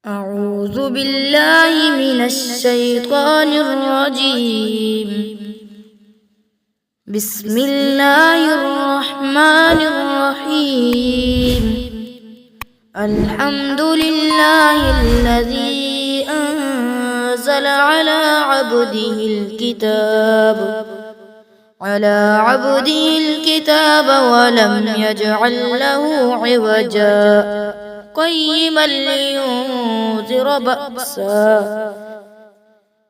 أعوذ بالله من الشيطان الرجيم. بسم الله الرحمن الرحيم. الحمد لله الذي أنزل على عبده الكتاب ولم يجعل له عوجا قيما لينذر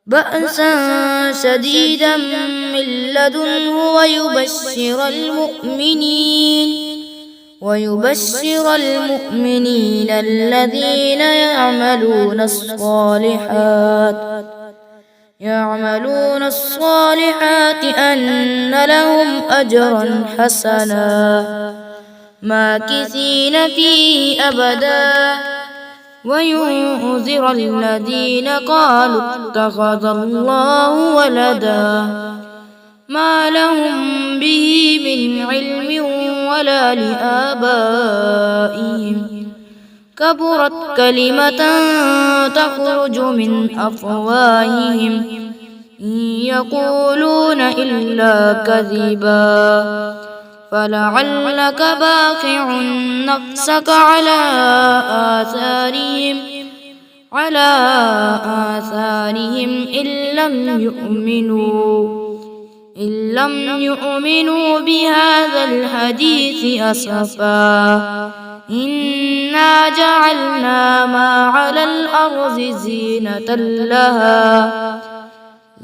بأسا شديدا من لدنه ويبشر المؤمنين الذين يعملون الصالحات أن لهم أجرا حسنا ماكثين فيه أبدا وينذر الذين قالوا اتخذ الله ولدا ما لهم به من علم ولا لآبائهم كبرت كلمة تخرج من أفواههم إن يقولون إلا كذبا فلعلك باخع نفسك على آثارهم إن لم يؤمنوا بهذا الحديث أسفا إنا جعلنا ما على الأرض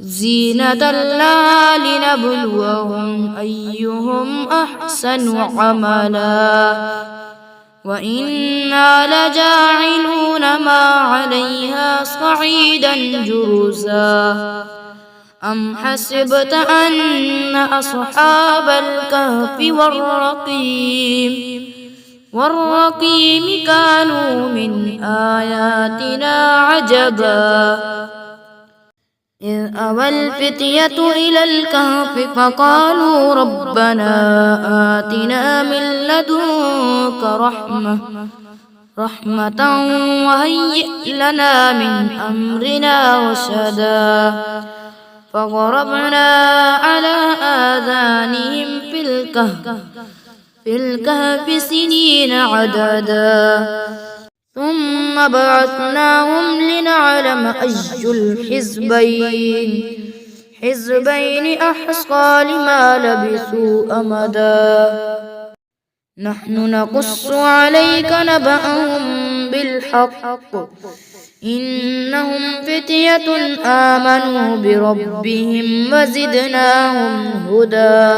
زينة لها لنبلوهم أيهم أحسن عملا وإنا لجاعلون ما عليها صعيدا جرزا أم حسبت أن أصحاب الكهف والرقيم كانوا من آياتنا عجبا إذ أوى الفتية إلى الكهف فقالوا ربنا آتنا من لدنك رحمة وهيئ لنا من أمرنا رشدا فضربنا على آذانهم في الكهف سنين عددا ثم بعثناهم لنعلم أي الحزبين أحصى لما لبثوا أمدا نحن نقص عليك نبأهم بالحق إنهم فتية آمنوا بربهم وزدناهم هدى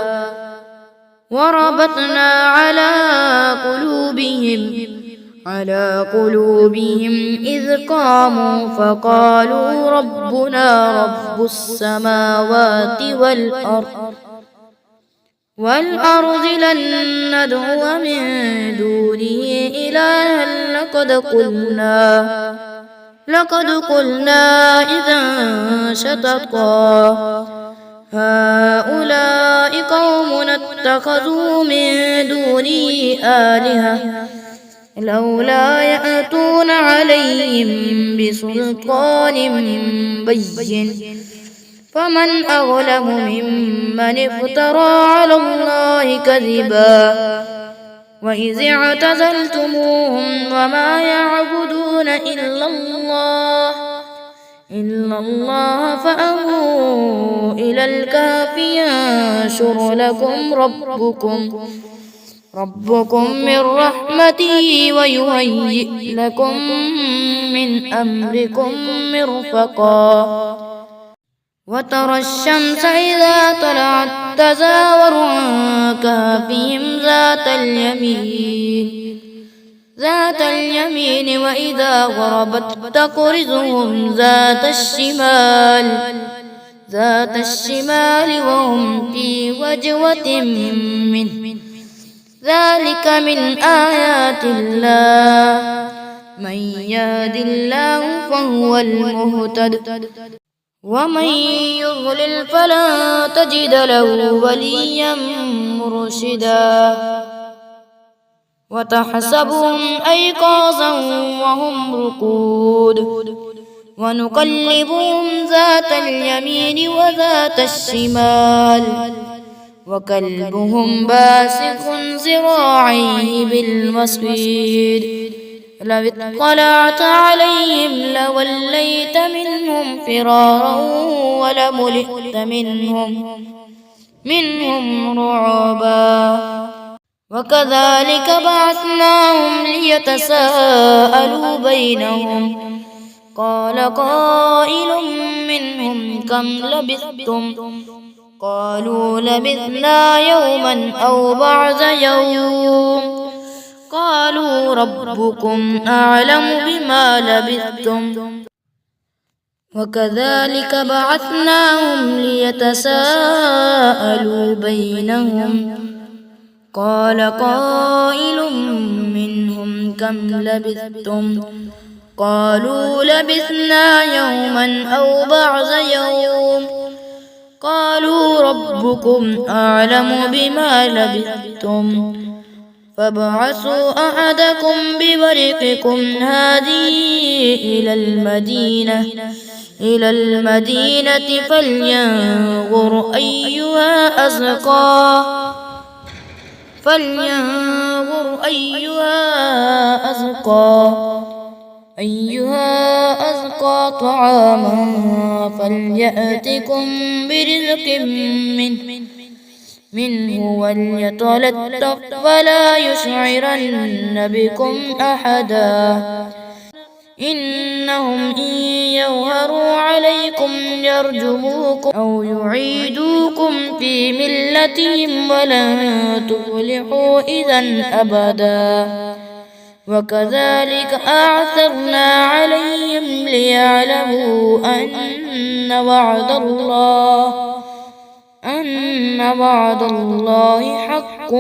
وربطنا على قلوبهم إذ قاموا فقالوا ربنا رب السماوات والأرض لن ندعو من دونه إلها لقد قلنا إذا شططا هؤلاء قوم اتخذوا من دونه آلهة لولا يأتون عليهم بسلطان بين فمن أظلم ممن افترى على الله كذبا وإذ اعتزلتموهم وما يعبدون إلا الله فأووا إلى الكهف ينشر لكم ربكم من رحمته ويهيئ لكم من أمركم مرفقا وترى الشمس إذا طلعت تزاور عن كهفهم ذات اليمين وإذا غربت تقرضهم ذات الشمال وهم في وجوة منه ذلك من آيات الله من يهد الله فهو المهتد ومن يضلل فلا تجد له وليا مرشدا وتحسبهم أيقاظا وهم رقود ونقلبهم ذات اليمين وذات الشمال وكلبهم باسط ذراعيه بالوصيد لو اطلعت عليهم لوليت منهم فرارا ولملئت منهم رعبا وكذلك بعثناهم ليتساءلوا بينهم قال قائل منهم كم لبثتم قالوا لبثنا يوما أو بعض يوم قالوا ربكم أعلم بما لبثتم وكذلك بعثناهم ليتساءلوا بينهم قال قائل منهم كم لبثتم قالوا لبثنا يوما أو بعض يوم قالوا ربكم أعلم بما لبثتم فابعثوا أحدكم بورقكم هذه إلى المدينة فلينظر أيها أزكى طعاما فليأتكم برزق منه وليتلطف ولا يشعرن بكم أحدا إنهم إن يظهروا عليكم يرجموكم أو يعيدوكم في ملتهم ولن تفلحوا إذا أبدا وكذلك أعثرنا عليهم ليعلموا أن وعد الله حق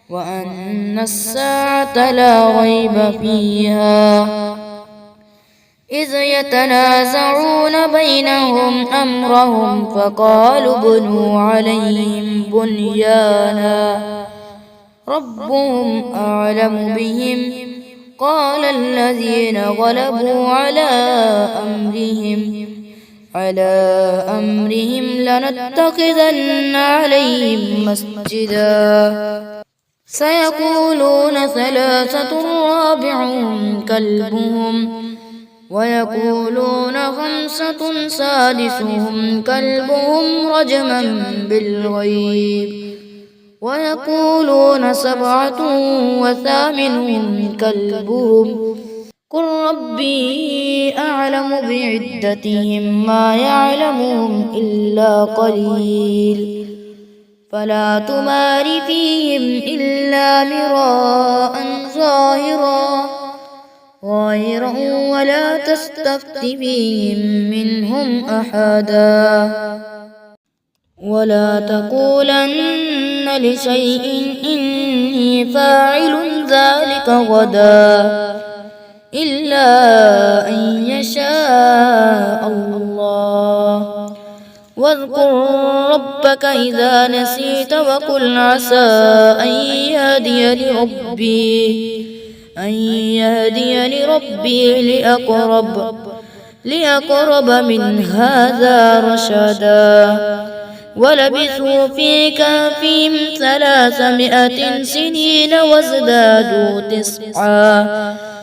وأن الساعة لا ريب فيها إذ يتنازعون بينهم أمرهم فقالوا بنوا عليهم بنيانا ربهم أعلم بهم قال الذين غلبوا على أمرهم لنتخذن عليهم مسجدا سيقولون ثلاثة رابعهم كلبهم ويقولون خمسة سادسهم كلبهم رجما بالغيب ويقولون سبعة وثامنهم كلبهم قل ربي أعلم بعدتهم ما يعلمهم إلا قليل فلا تمار فيهم إلا مراء ظاهرا ولا تستفت فيهم منهم أحدا ولا تقولن لشيء إني فاعل ذلك غدا إلا أن يشاء الله واذكر ربك إذا نسيت وقل عسى أن يهديني ربي لأقرب من هذا رشدا ولبثوا في كهفهم 300 سنين وازدادوا 9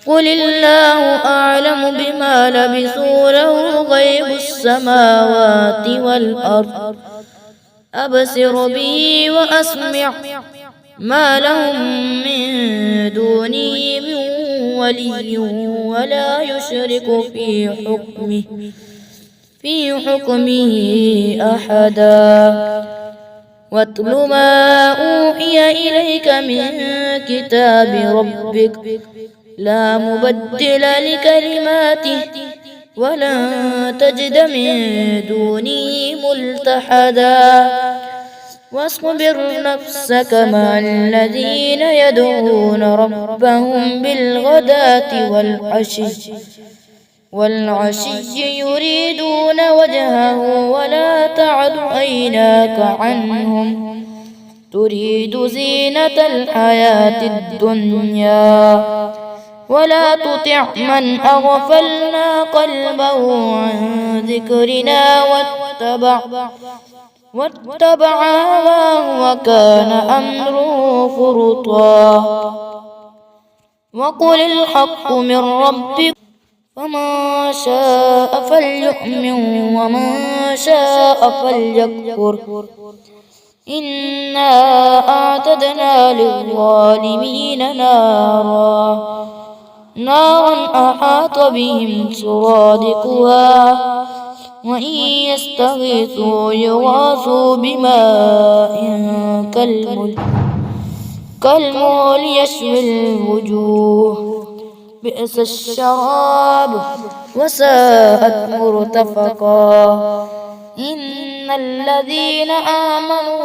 قل الله أعلم بما لبثوا له غيب السماوات والأرض أبصر به وأسمع ما لهم من دونه من ولي ولا يشرك في حكمه أحدا واتل ما أوحي إليك من كتاب ربك لا مبدل لكلماته ولن تجد من دونه ملتحدا واصبر نفسك مع الذين يدعون ربهم بالغداة والعشي يريدون وجهه ولا تعد عيناك عنهم تريد زينة الحياة الدنيا ولا تطع من أغفلنا قلبه عن ذكرنا واتبع هواه وكان أمره فرطا. وقل الحق من ربكم فمن شاء فليؤمن ومن شاء فليكفر إنا أعتدنا للظالمين نارا أحاط بهم سرادقها وإن يستغيثوا يغاثوا بماء كالمهل يشوي الوجوه بئس الشراب وساءت مرتفقا. إن الذين آمنوا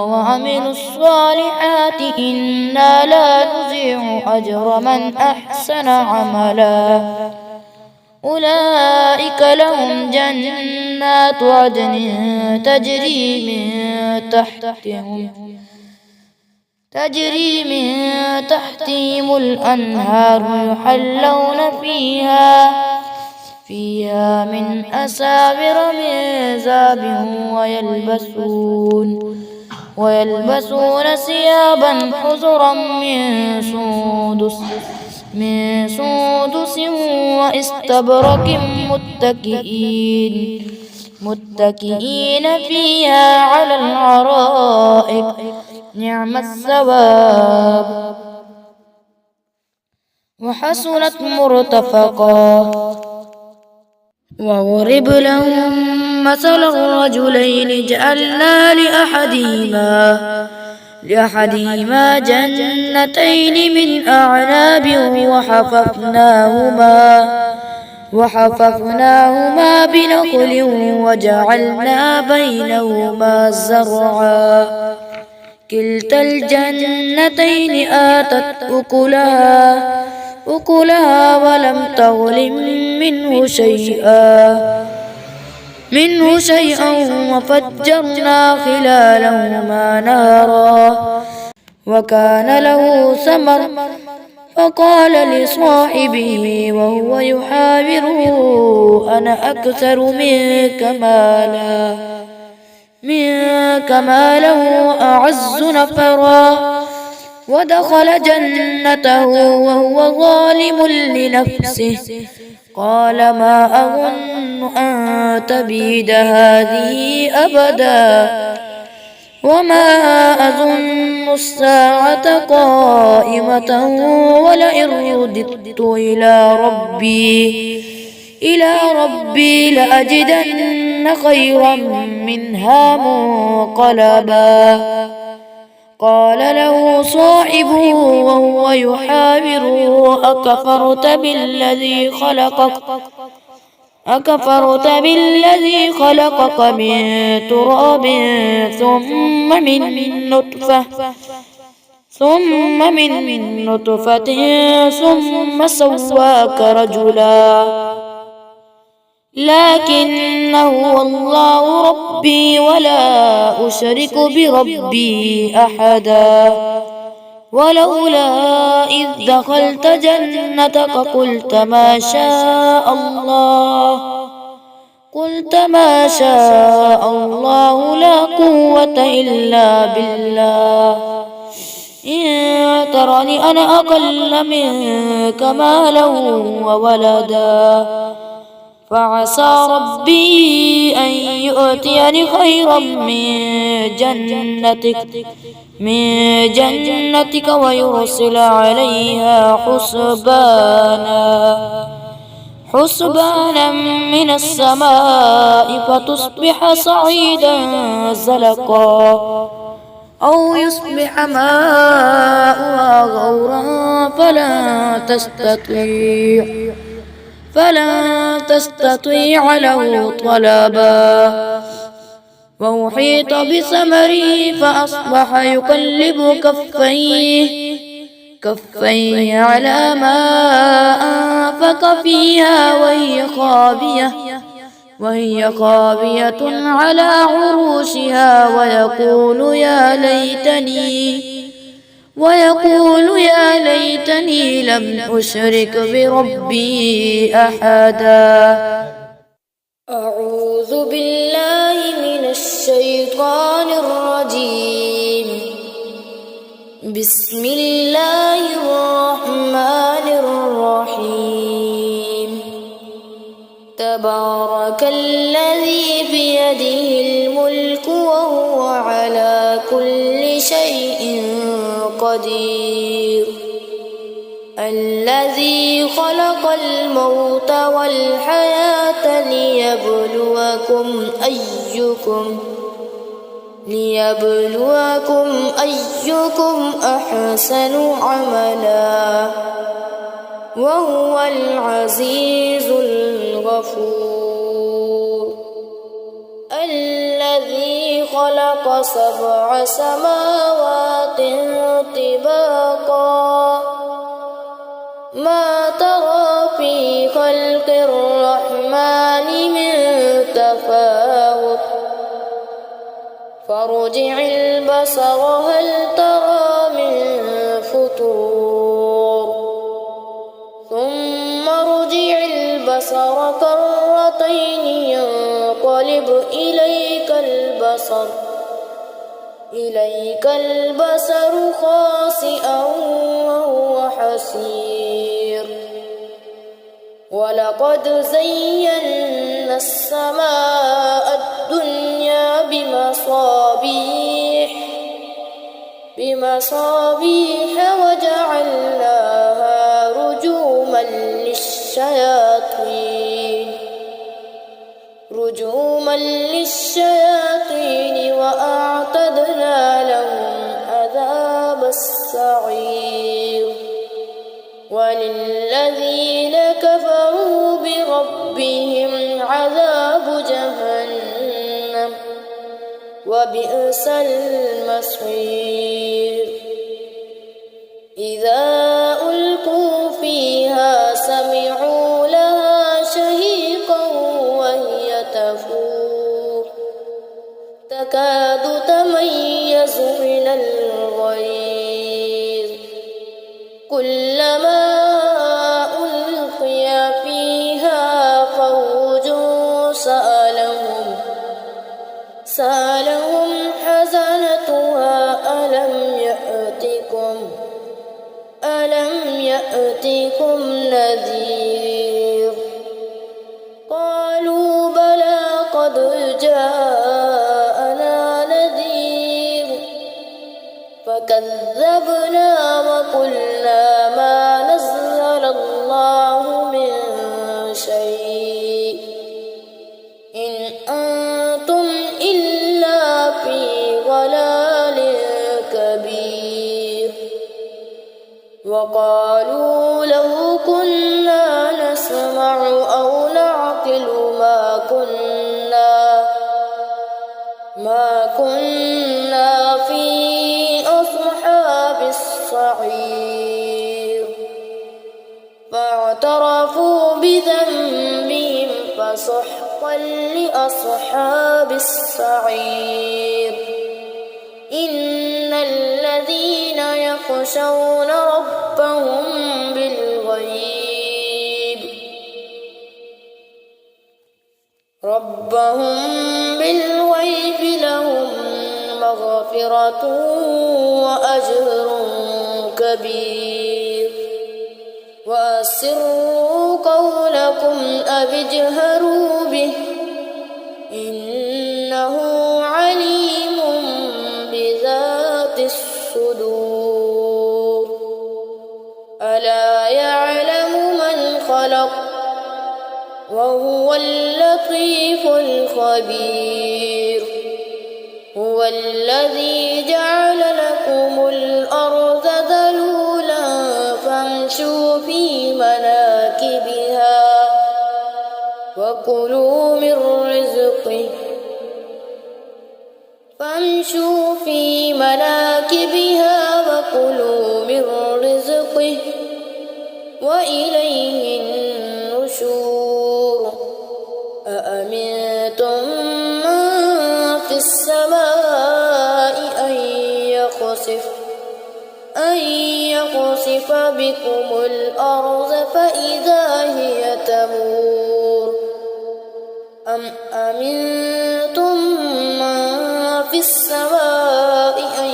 وعملوا الصالحات إنا لا نضيع أجر من أحسن عملا. أولئك لهم جنات عدن تجري من تحتهم الأنهار يحلون فيها من أساور من ذهب ويلبسون ثيابا خضرا من سندس واستبرق متكئين فيها على الأرائك نعم الثواب وحسنت مرتفقا. وضرب لهم مثل الرجلين جعلنا لأحدهما جنتين من أعناب وحففناهما بنخل وجعلنا بينهما زرعا كلتا الجنتين آتت أكلها ولم تظلم منه شيئا وفجرنا خلالهما نهرا وكان له ثمر فقال لصاحبه وهو يحاوره أنا أكثر منك مالا وأعز نفرا. ودخل جنته وهو ظالم لنفسه قال ما أظن أن تبيد هذه أبدا وما أظن الساعة قائمة ولئن رددت إلى ربي لأجدن خيرا منها منقلبا. قال له صاحبه وهو يحاوره أكفرت بالذي خلقك من تراب ثم من نطفة ثم سواك رجلا لكن هو الله ربي ولا أشرك بربي أحدا. ولولا إذ دخلت جنتك قلت ما شاء الله لا قوة إلا بالله إن ترني أنا أقل منك مالا وولدا فعسى ربي أن يؤتيني خيرا من جنتك ويرسل عليها حسبانا من السماء فتصبح صعيدا زلقا أو يصبح ماؤها غورا فلن تستطيع له طلبا. وأحيط بثمره فأصبح يقلب كفيه على ما أنفق فيها وهي خاوية على عروشها ويقول يا ليتني لم أشرك بربي أحدا. أعوذ بالله من الشيطان الرجيم. بسم الله الرحمن الرحيم. تبارك الذي بيده الملك وهو على كل شيء قدير. الذي خلق الموت والحياة ليبلوكم أيكم أحسن عملا وهو العزيز الغفور. الذي خلق 7 سماوات طباقا ما ترى في خلق الرحمن من تفاوت فارجع البصر هل ترى من فطور ثم ارجع البصر كرتين ينقلب إليك البصر خاسئا وهو حسير. ولقد زينا السماء الدنيا بمصابيح وجعلناها رجوما للشياطين وأعتدنا لهم عذاب السعير. وللذين كفروا بربهم عذاب جهنم وبئس المصير. إذا ألقوا فيها سمعوا لها شهيقا وهي تفور تكاد تميز من الغيظ كلما ألقي فيها فوج سألهم حزنتها ألم يأتكم نذير قالوا بلى قد جاءنا نذير فكذبنا وقلنا ما نزل الله من شيء إن أنتم إلا في ضلال كبير. وقالوا لو كنا نسمع أو نعقل ما كنا في أصحاب السعير. فاعترفوا بذنبهم فسحقا لأصحاب السعير. إن الذين يخشون ربهم بالغيب لهم مغفرة وأجر كبير. وأسروا قولكم أو اجهروا به إنه عليم بذات الصدور. ألا يعلم من خلق وهو اللطيف الخبير. هو الذي جعل لكم الأرض ذلولا فامشوا في مناكبها وكلوا من رزقه وإليه النشور. أأمنتم أن يخسف بكم الأرض فإذا هي تمور أم أمنتم من في السماء أن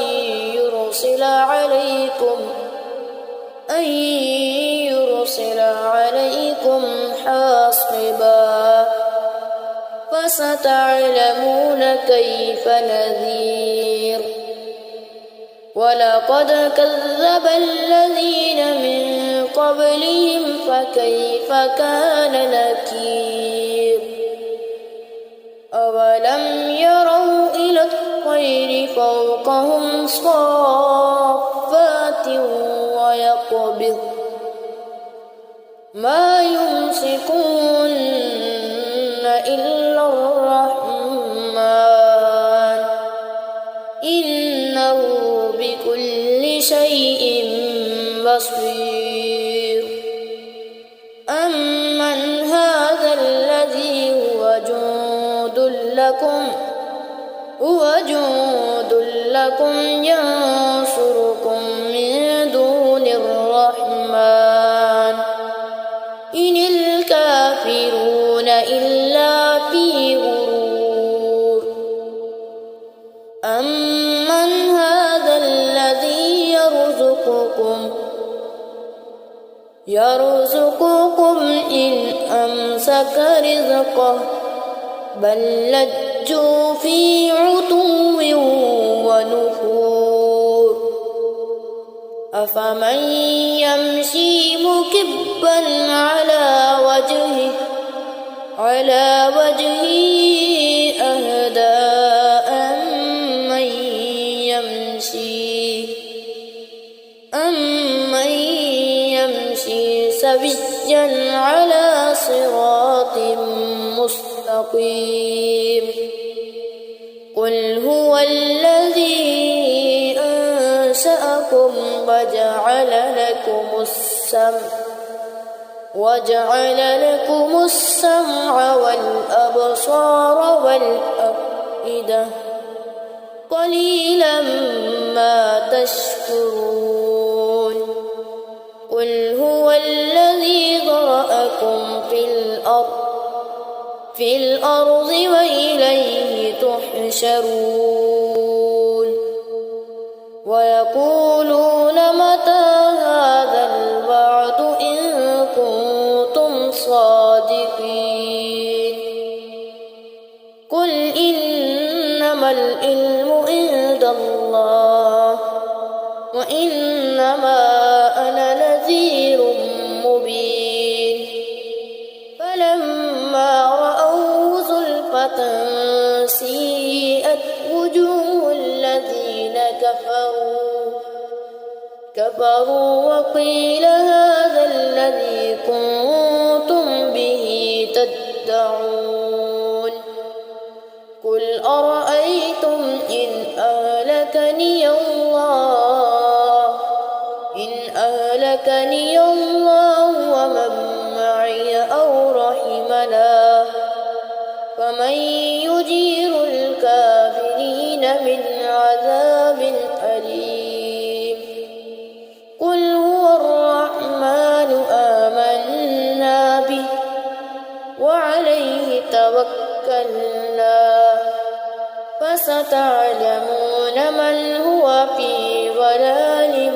يرسل عليكم حاصبا فستعلمون كيف نذير ولقد كذب الذين من قبلهم فكيف كان نكير أولم يروا إلى الطير فوقهم صافات ويقبض ما يمسكون إلا الرحمن إنه بكل شيء بصير أمن هذا الذي هو جند لكم ينصركم من دون الرحمن إن الكافرون إلا في غرور أمن هذا الذي يرزقكم إن أمسك رزقه بل لجوا في عتو ونفور أفمن يمشي مكبا على وجهه أهدى أمن يمشي سويا على صراط مستقيم قل هو الذي أنشأكم وجعل لكم السمع والأبصار والأفئدة قليلا ما تشكرون قل هو الذي ذرأكم في الأرض وإليه تحشرون ويقولون متى هذا الوعد إن كنتم صادقين قل إنما العلم عند الله وإنما أنا نذير مبين فلما رأوه زلفة سيئت وجوه الذين كفروا وقيل هذا الذي كنتم به تدعون قل أرأيتم إن أهلكني الله ومن معي أو رحمنا فمن يجير الكافرين من عذاب أليم قل هو الرحمن آمنا به وعليه توكلنا فستعلمون من هو في ضلال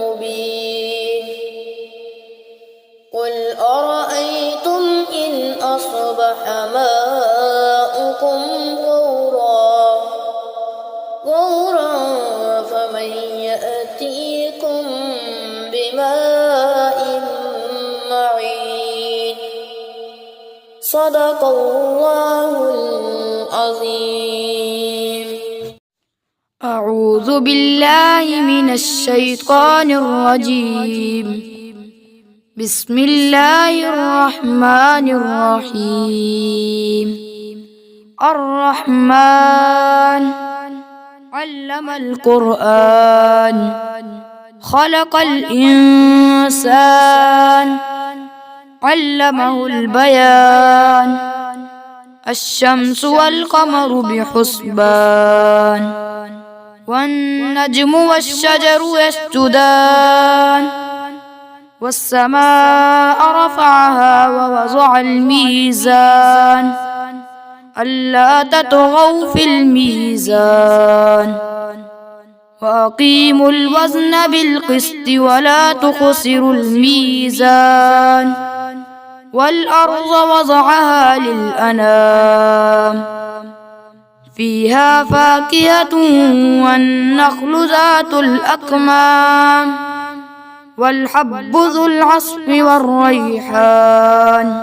مبين قل أرأيتم إن أصبح ماؤكم غورا فمن يأتيكم بماء معين صدق الله العظيم. أعوذ بالله من الشيطان الرجيم. بسم الله الرحمن الرحيم. الرحمن علم القرآن خلق الإنسان علمه البيان الشمس والقمر بحسبان والنجم والشجر يسجدان والسماء رفعها ووضع الميزان ألا تطغوا في الميزان وأقيموا الوزن بالقسط ولا تخسروا الميزان والأرض وضعها للأنام فيها فاكهة والنخل ذات الأكمام والحب ذو العصف والريحان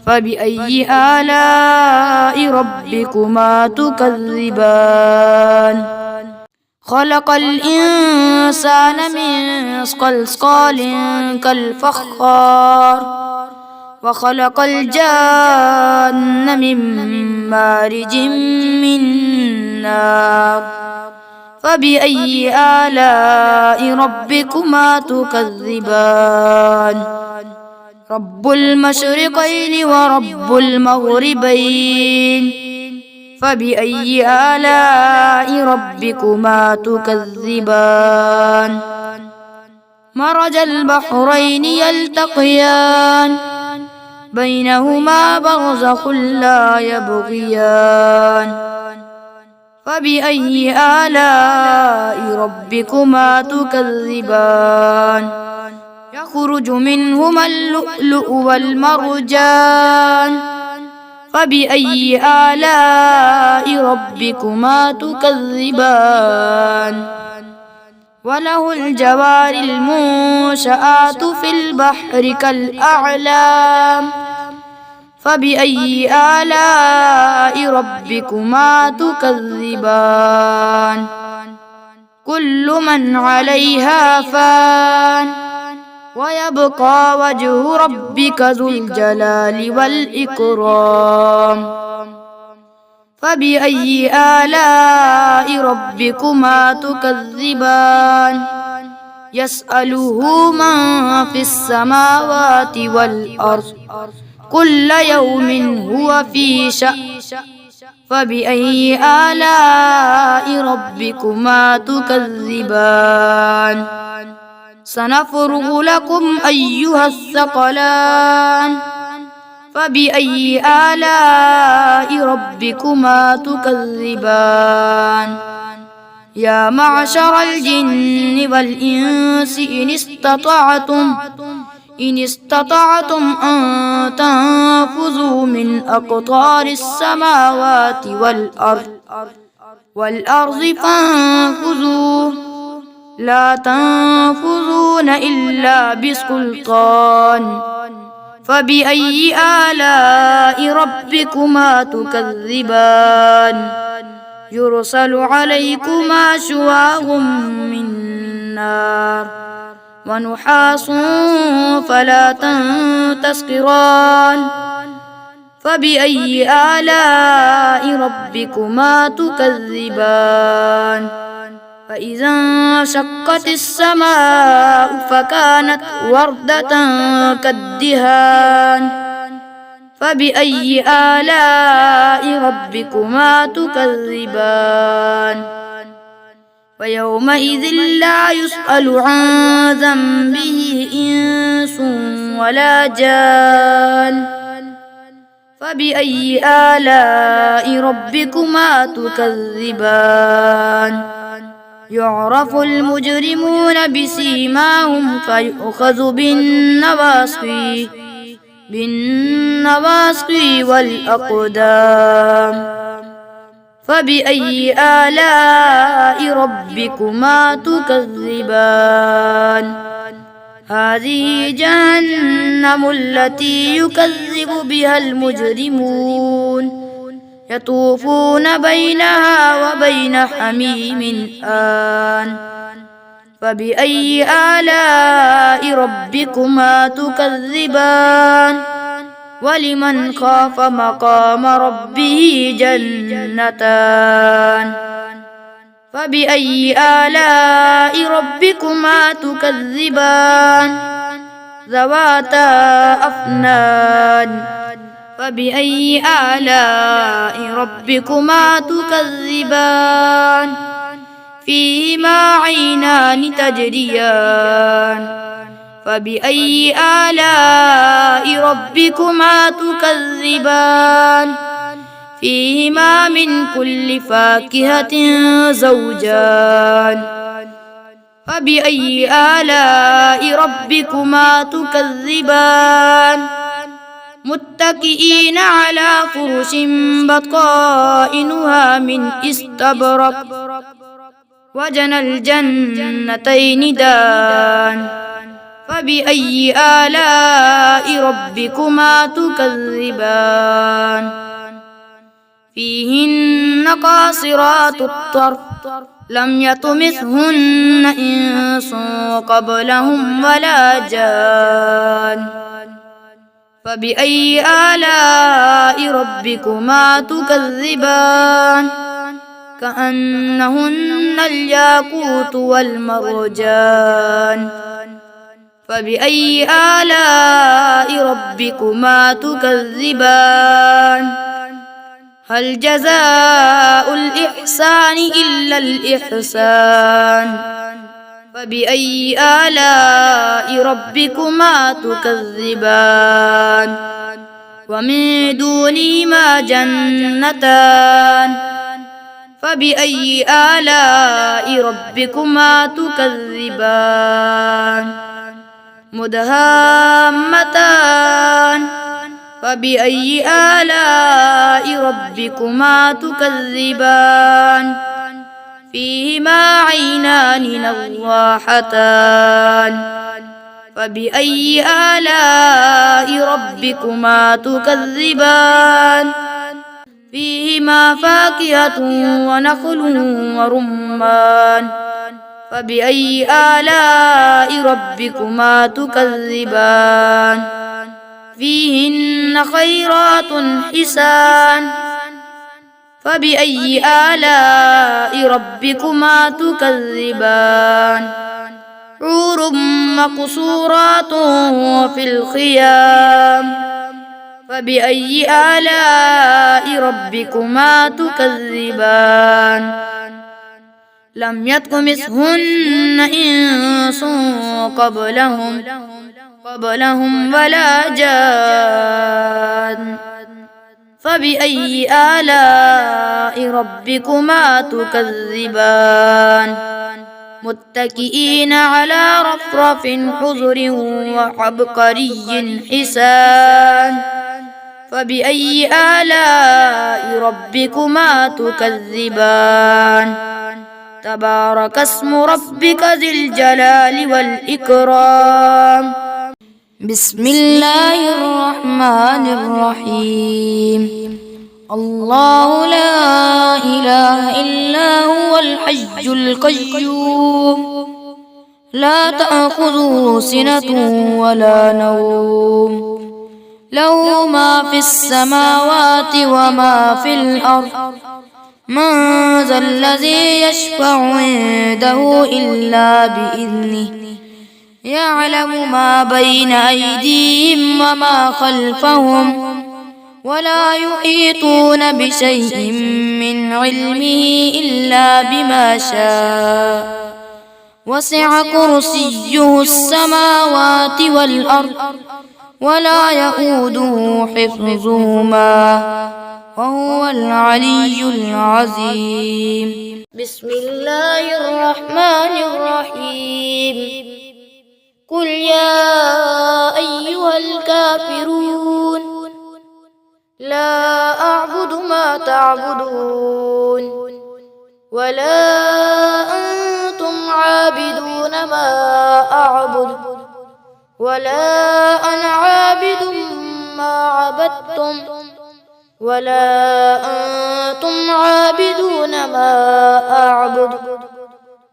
فبأي آلاء ربكما تكذبان خلق الإنسان من صلصال كالفخار وخلق الجان من مارج من نار فبأي آلاء ربكما تكذبان رب المشرقين ورب المغربين فبأي آلاء ربكما تكذبان مرج البحرين يلتقيان بينهما برزخ لا يبغيان فبأي آلاء ربكما تكذبان يخرج منهما اللؤلؤ والمرجان فبأي آلاء ربكما تكذبان وله الجوار المنشآت في البحر كالأعلام فبأي آلاء ربكما تكذبان كل من عليها فان ويبقى وجه ربك ذو الجلال والإكرام فبأي آلاء ربكما تكذبان يسأله من في السماوات والأرض كل يوم هو في شأن فبأي آلاء ربكما تكذبان سنفرغ لكم أيها الثقلان فبأي آلاء ربكما تكذبان يا معشر الجن والإنس إن استطعتم أن تنفذوا من أقطار السماوات والأرض فانفذوا لا تنفذون إلا بسلطان فبأي آلاء ربكما تكذبان يرسل عليكما شواظ من نار ونحاس فلا تنتصران فبأي آلاء ربكما تكذبان فإذا انشقت السماء فكانت وردة كالدهان فبأي آلاء ربكما تكذبان ويومئذ لا يسأل عن ذنبه إنس ولا جان فبأي آلاء ربكما تكذبان يعرف المجرمون بسيماهم فيؤخذ بالنواصي والأقدام فبأي آلاء ربكما تكذبان هذه جهنم التي يكذب بها المجرمون يطوفون بينها وبين حميم آن فبأي آلاء ربكما تكذبان ولمن خاف مقام ربه جنتان فبأي آلاء ربكما تكذبان ذواتا أفنان فبأي آلاء ربكما تكذبان فيهما عينان تجريان فبأي آلاء ربكما تكذبان فيهما من كل فاكهة زوجان فبأي آلاء ربكما تكذبان متكئين على فرش بطائنها من استبرق وجنى الجنتين دان فبأي آلاء ربكما تكذبان فيهن قاصرات الطرف لم يطمثهن إنس قبلهم ولا جان فبأي آلاء ربكما تكذبان كأنهن الياقوت والمرجان فبأي آلاء ربكما تكذبان هل جزاء الإحسان إلا الإحسان فبأي آلاء ربكما تكذبان ومن دونهما جنتان فبأي آلاء ربكما تكذبان مدهامتان فبأي آلاء ربكما تكذبان فيهما عينان نضاحتان فبأي آلاء ربكما تكذبان فيهما فاكهة ونخل ورمان فبأي آلاء ربكما تكذبان فيهن خيرات حسان فبأي آلاء ربكما تكذبان حور مقصورات في الخيام فبأي آلاء ربكما تكذبان لم يطمثهن إنس قبلهم ولا جان فبأي آلاء ربكما تكذبان متكئين على رفرف خضر وعبقري حسان فبأي آلاء ربكما تكذبان تبارك اسم ربك ذي الجلال والإكرام بسم الله الرحمن الرحيم الله لا إله إلا هو الحي القيوم لا تأخذه سنة ولا نوم له ما في السماوات وما في الأرض من ذا الذي يشفع عنده إلا بإذنه يعلم ما بين أيديهم وما خلفهم ولا يحيطون بشيء من علمه إلا بما شاء وسع كرسيه السماوات والأرض ولا يئوده حفظهما وهو العلي العظيم بسم الله الرحمن الرحيم قل يا أيها الكافرون لا أعبد ما تعبدون ولا أنتم عابدون ما أعبد ولا أنا عابد ما عبدتم ولا أنتم عابدون ما أعبد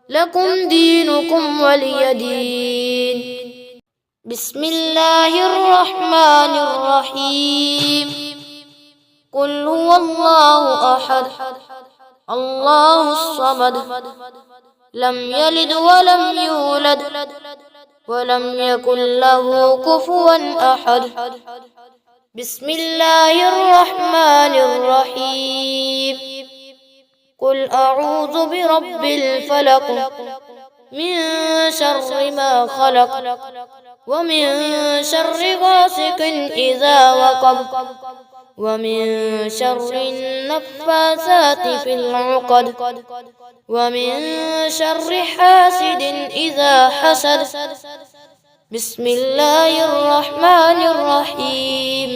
لكم دينكم ولي دين بسم الله الرحمن الرحيم قل هو الله أحد الله الصمد لم يلد ولم يولد ولم يكن له كفوا أحد بسم الله الرحمن الرحيم قل أعوذ برب الفلق من شر ما خلق ومن شر غاسق إذا وقب ومن شر النفاثات في العقد ومن شر حاسد إذا حسد. بسم الله الرحمن الرحيم.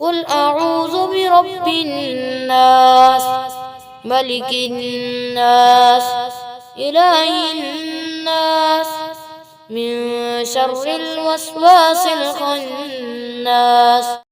قل أعوذ برب الناس ملك الناس إله الناس من شر الوسواس الخناس.